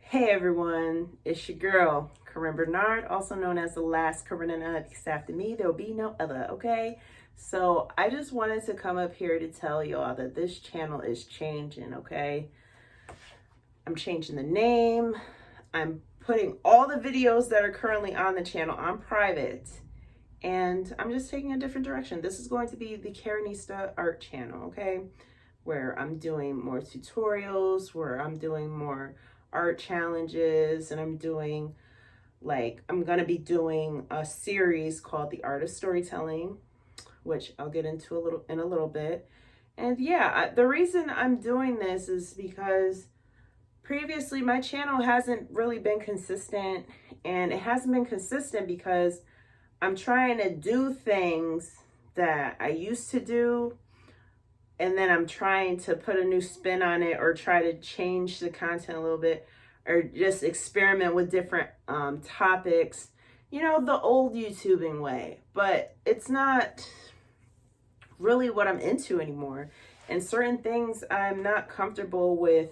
Hey everyone, it's your girl, Corinne Bernard, also known as the last Corinna, because after me, there'll be no other, okay? So I just wanted to come up here to tell y'all that this channel is changing, okay? I'm changing the name. I'm putting all the videos that are currently on the channel on private, and I'm just taking a different direction. This is going to be the Karenista Art channel, okay? Where I'm doing more tutorials, where I'm doing more art challenges, and I'm going to be doing a series called The Art of Storytelling, which I'll get into in a little bit. And yeah, the reason I'm doing this is because previously my channel hasn't really been consistent, and it hasn't been consistent because I'm trying to do things that I used to do, and then I'm trying to put a new spin on it or try to change the content a little bit or just experiment with different topics, the old YouTubing way. But it's not really what I'm into anymore. And certain things I'm not comfortable with,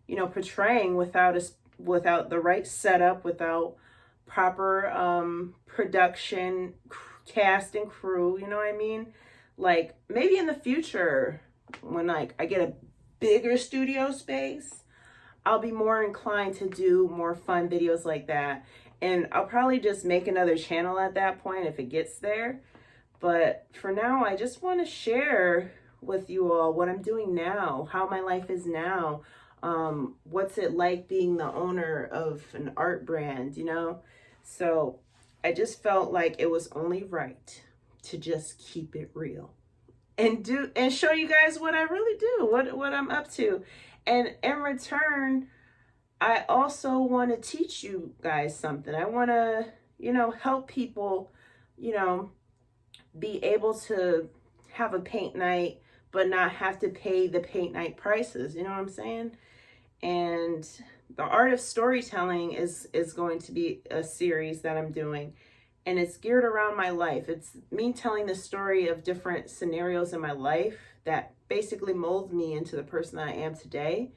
portraying without the right setup, without proper production, cast and crew, you know what I mean? Like maybe in the future when I get a bigger studio space, I'll be more inclined to do more fun videos like that. And I'll probably just make another channel at that point if it gets there. But for now, I just want to share with you all what I'm doing now, how my life is now. What's it like being the owner of an art brand, So I just felt like it was only right to just keep it real and show you guys what I really do, what I'm up to. And in return, I also want to teach you guys something. I want to, help people, you know, be able to have a paint night but not have to pay the paint night prices, you know what I'm saying? And the art of storytelling is going to be a series that I'm doing, and it's geared around my life. It's me telling the story of different scenarios in my life that basically mold me into the person that I am today.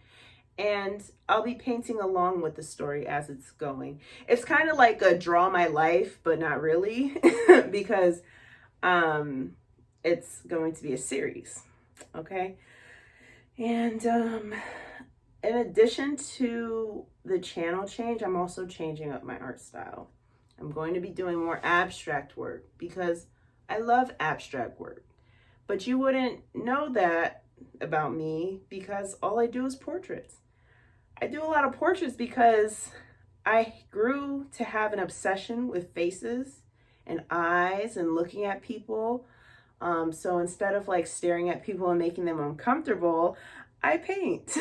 And I'll be painting along with the story as it's going. It's kind of like a draw my life, but not really, because it's going to be a series, okay? And in addition to the channel change, I'm also changing up my art style. I'm going to be doing more abstract work because I love abstract work. But you wouldn't know that about me because all I do is portraits. I do a lot of portraits because I grew to have an obsession with faces and eyes and looking at people. So instead of like staring at people and making them uncomfortable, I paint.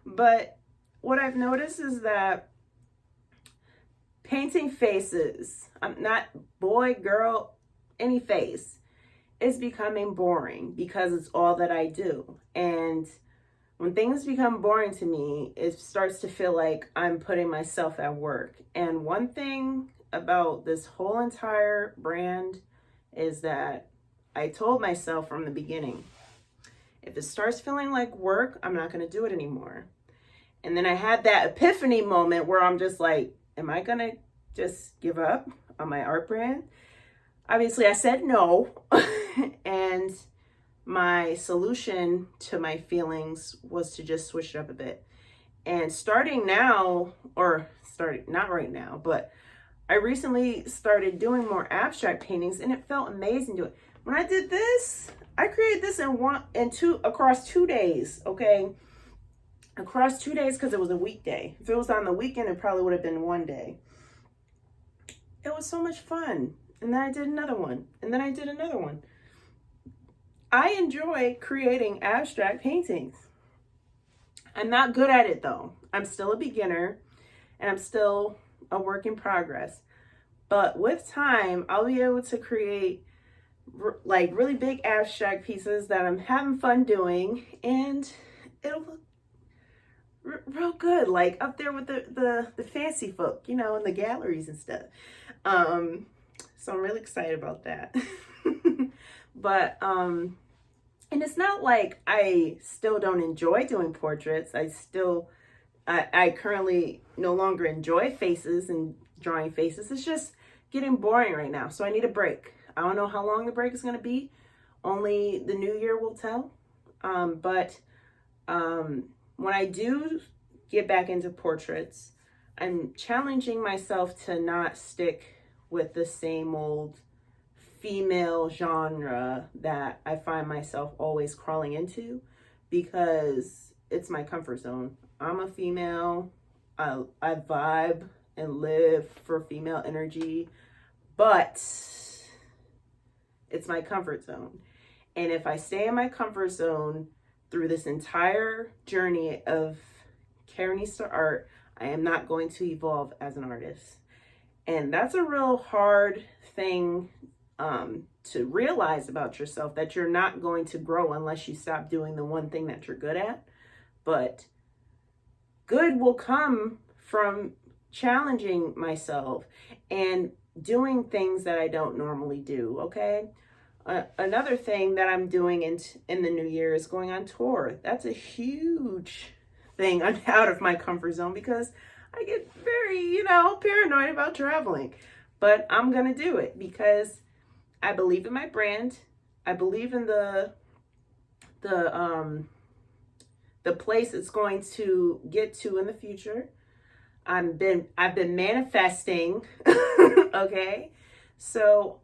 But what I've noticed is that painting faces, not boy, girl, any face, is becoming boring because it's all that I do. And when things become boring to me, it starts to feel like I'm putting myself at work. And one thing about this whole entire brand is that I told myself from the beginning, if it starts feeling like work, I'm not going to do it anymore. And then I had that epiphany moment where I'm just like, am I going to just give up on my art brand? Obviously, I said no. And my solution to my feelings was to just switch it up a bit. And starting now, not right now, but I recently started doing more abstract paintings, and it felt amazing to do it. When I did this, I created this across 2 days, okay? Across 2 days because it was a weekday. If it was on the weekend, it probably would have been one day. It was so much fun. And then I did another one. And then I did another one. I enjoy creating abstract paintings. I'm not good at it though. I'm still a beginner and I'm still a work in progress. But with time, I'll be able to create like really big abstract pieces that I'm having fun doing, and it'll look real good, like up there with the fancy folk, in the galleries and stuff. So I'm really excited about that. But and it's not like I still don't enjoy doing portraits. I still I currently no longer enjoy faces and drawing faces. It's just getting boring right now. So I need a break. I don't know how long the break is going to be. Only the new year will tell. But when I do get back into portraits, I'm challenging myself to not stick with the same old female genre that I find myself always crawling into, because it's my comfort zone. I'm a female. I vibe and live for female energy, but it's my comfort zone. And if I stay in my comfort zone through this entire journey of Karenista art, I am not going to evolve as an artist. And that's a real hard thing to realize about yourself, that you're not going to grow unless you stop doing the one thing that you're good at. But good will come from challenging myself and doing things that I don't normally do, okay? Another thing that I'm doing in the new year is going on tour. That's a huge thing. I'm out of my comfort zone because I get very, paranoid about traveling. But I'm going to do it because I believe in my brand. I believe in the place it's going to get to in the future. I've been manifesting, okay? So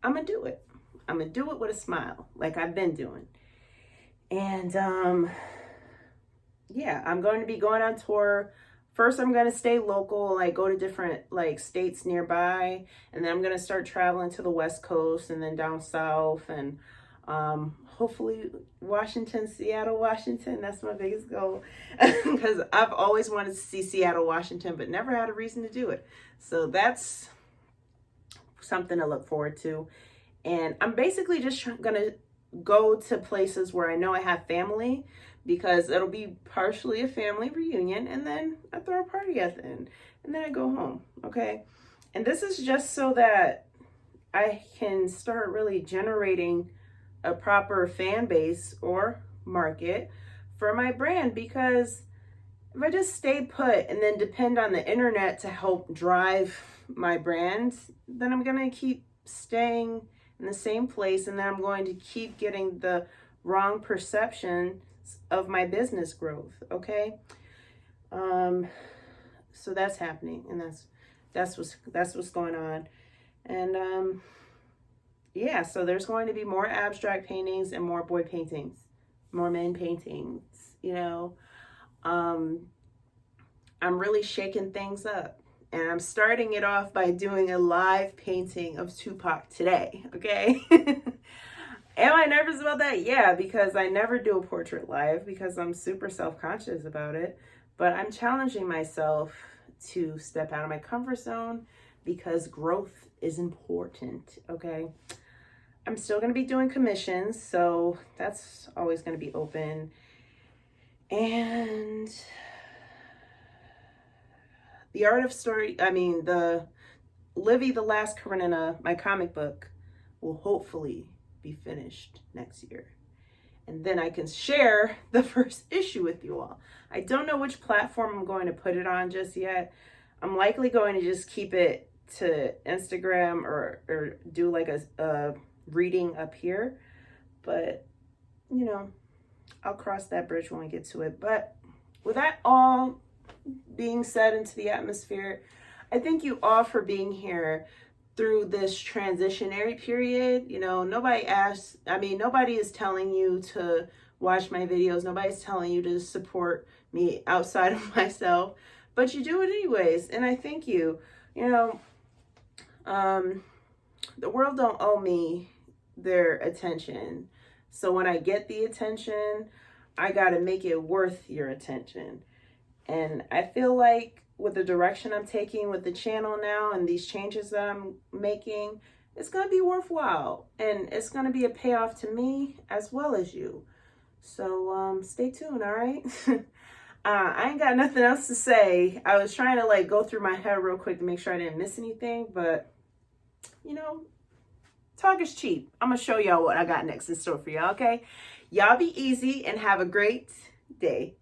I'm going to do it. I'm going to do it with a smile, like I've been doing. And yeah, I'm going to be going on tour. First, I'm going to stay local, like go to different states nearby. And then I'm going to start traveling to the West Coast and then down south. And hopefully Washington, Seattle, Washington. That's my biggest goal. Because I've always wanted to see Seattle, Washington, but never had a reason to do it. So that's something to look forward to. And I'm basically just going to go to places where I know I have family, because it'll be partially a family reunion, and then I throw a party at the end, and then I go home, okay? And this is just so that I can start really generating a proper fan base or market for my brand, because if I just stay put and then depend on the internet to help drive my brand, then I'm going to keep staying in the same place, and then I'm going to keep getting the wrong perception of my business growth, okay? So that's happening, and that's what's going on. And yeah, so there's going to be more abstract paintings and more boy paintings, more men paintings, I'm really shaking things up. And I'm starting it off by doing a live painting of Tupac today, okay? Am I nervous about that? Yeah, because I never do a portrait live because I'm super self-conscious about it. But I'm challenging myself to step out of my comfort zone because growth is important, okay? I'm still going to be doing commissions, so that's always going to be open. And the Art of Story, the Livy the Last Karenina, my comic book, will hopefully be finished next year. And then I can share the first issue with you all. I don't know which platform I'm going to put it on just yet. I'm likely going to just keep it to Instagram or do like a reading up here. But, I'll cross that bridge when we get to it. But with that all being said into the atmosphere, I thank you all for being here through this transitionary period. Nobody is telling you to watch my videos. Nobody's telling you to support me outside of myself, but you do it anyways. And I thank you. The world don't owe me their attention. So when I get the attention, I got to make it worth your attention. And I feel like with the direction I'm taking with the channel now and these changes that I'm making, it's going to be worthwhile. And it's going to be a payoff to me as well as you. So stay tuned, all right? I ain't got nothing else to say. I was trying to go through my head real quick to make sure I didn't miss anything. But, talk is cheap. I'm going to show y'all what I got next in store for y'all, okay? Y'all be easy and have a great day.